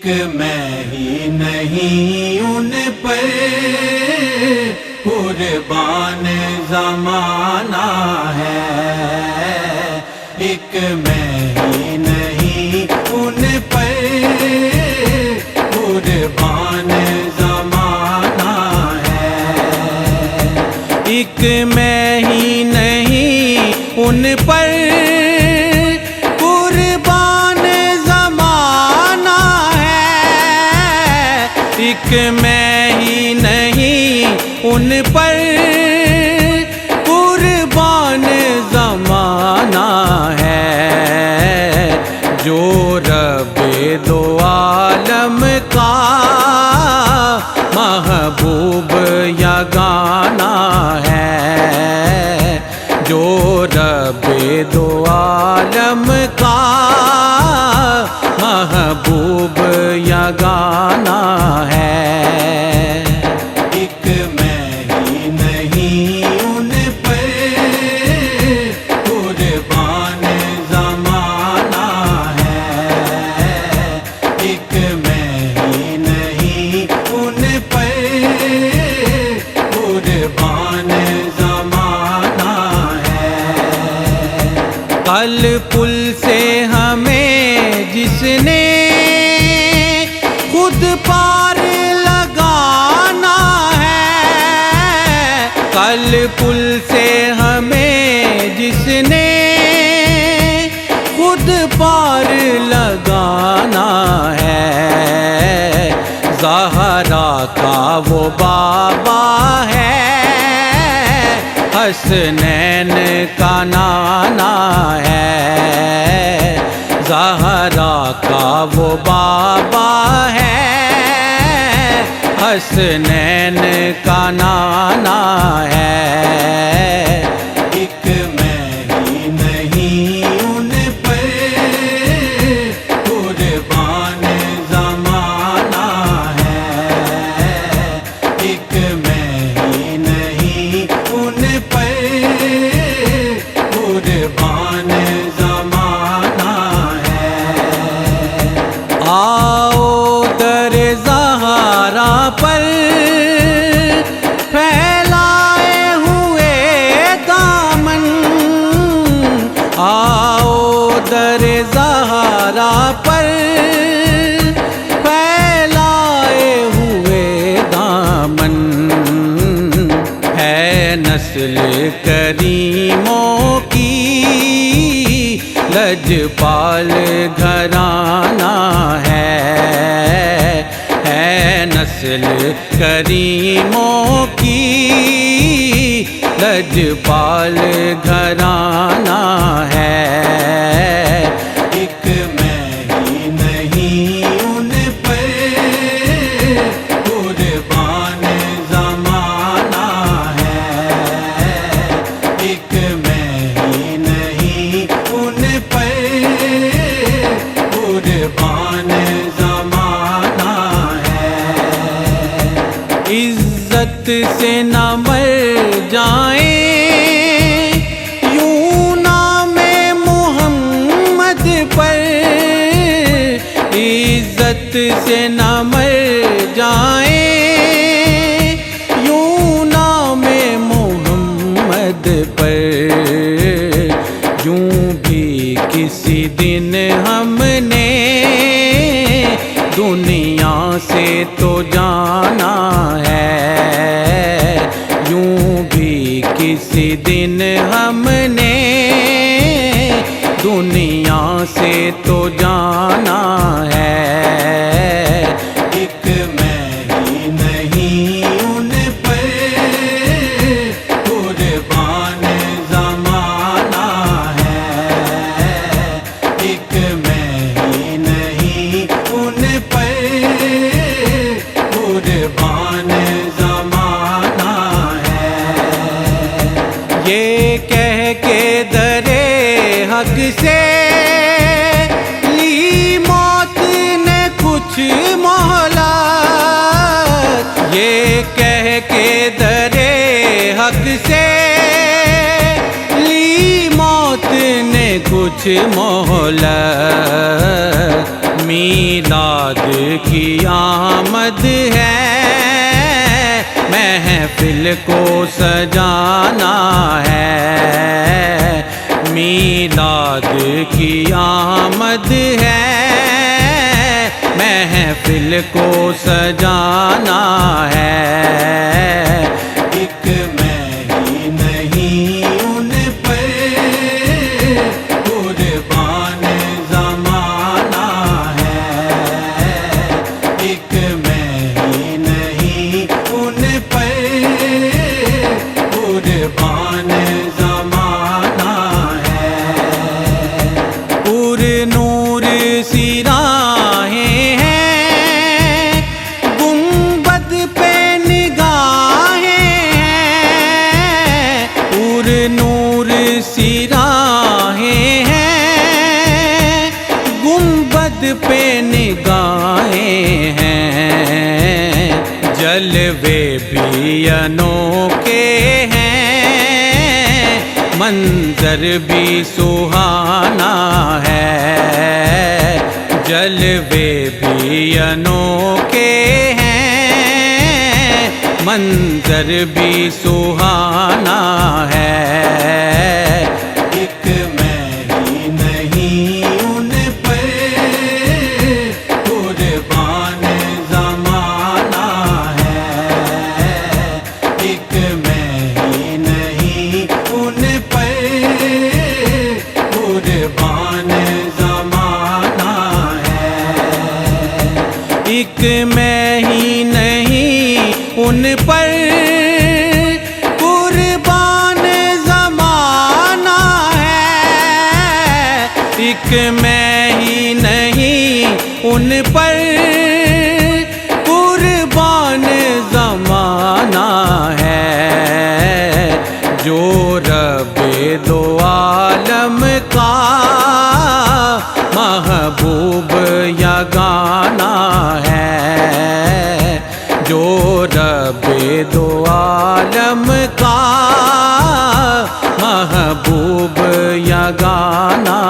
میں ہی نہیں ان پر قربان زمانہ ہے، ایک میں ہی نہیں ان پر قربان زمانہ ہے، ایک میں ہی نہیں ان پر قربان زمانہ ہے، ایک میں ہی نہیں ان پر قربان زمانہ ہے، جو رب دو عالم کا محبوب یگانہ ہے، جو رب دو عالم کا محبوب یگانہ ہے، ایک میں ہی نہیں ان پر قربان زمانہ ہے، ایک میں ہی نہیں ان پر قربان زمانہ ہے، کل پل سے ہمیں جس نے خود پار لگانا ہے، کل پل سے ہمیں جس نے خود پار لگانا ہے، زہرا کا وہ بابا ہے، حسنین کا نانا ہے، زہرا کا وہ بابا ہے، حسنین کا نانا ہے، ایک میں ہی نہیں ان پر قربان زمانہ ہے، ایک میں ہی نہیں ان پر قربان زمانہ ہے، آؤ در زہرا پر پھیلائے ہوئے دامن، آؤ در زہرا پر پھیلائے ہوئے دامن، ہے نسل کریموں کی لجپال گھرانہ ہے نسل کریموں کی لجپال گھرانہ ہے، ایک میں ہی نہیں ان پر قربان زمانہ ہے، ایک میں ہی نہیں ان پر قربان زمانہ ہے، عزت سے نہ مر جائیں یوں نام محمد پر، عزت سے نہ مر جائیں یوں نام محمد پر، یوں بھی کسی دن ہم نے دنیا سے تو جانا ہے، یوں بھی کسی دن ہم نے دنیا سے تو جانا ہے، ایک میں ہی نہیں ان پر قربان زمانہ ہے، ایک میں ہی نہیں ان پر قربان زمانہ ہے، یہ کہہ کے درے حق سے لی موت نے کچھ مہلت، یہ کہہ کے درے حق سے لی موت نے کچھ مہلت، میلاد کی آمد ہے، محفل کو سجانا ہے، میلاد کی آمد ہے، محفل کو سجانا ہے۔ ایک میں ہی نہیں ان پر قربان زمانہ ہے، ایک میں ہی نہیں ان پر قربان زمانہ ہے۔ پور نور سی راہیں ہیں، گنبد پہ نگاہیں ہیں، پور نور سی راہیں ہیں، گنبد پہ نگاہیں ہیں، جلوے بھی انوکھے ہیں، منظر بھی سہانا ہے، جلوے بھی انوکھے ہیں، منظر بھی سہانا ہے۔ ایک میں ہی نہیں ان پر قربان زمانہ ہے، ایک میں ہی نہیں ان پر قربان زمانہ ہے۔ ایک میں ہی نہیں ان پر قربان زمانہ ہے، ایک میں ہی نہیں ان پر قربان زمانہ ہے، جو رب دو عالم کا محبوب یگانہ ہے، جو رب دو عالم کا محبوب یگانہ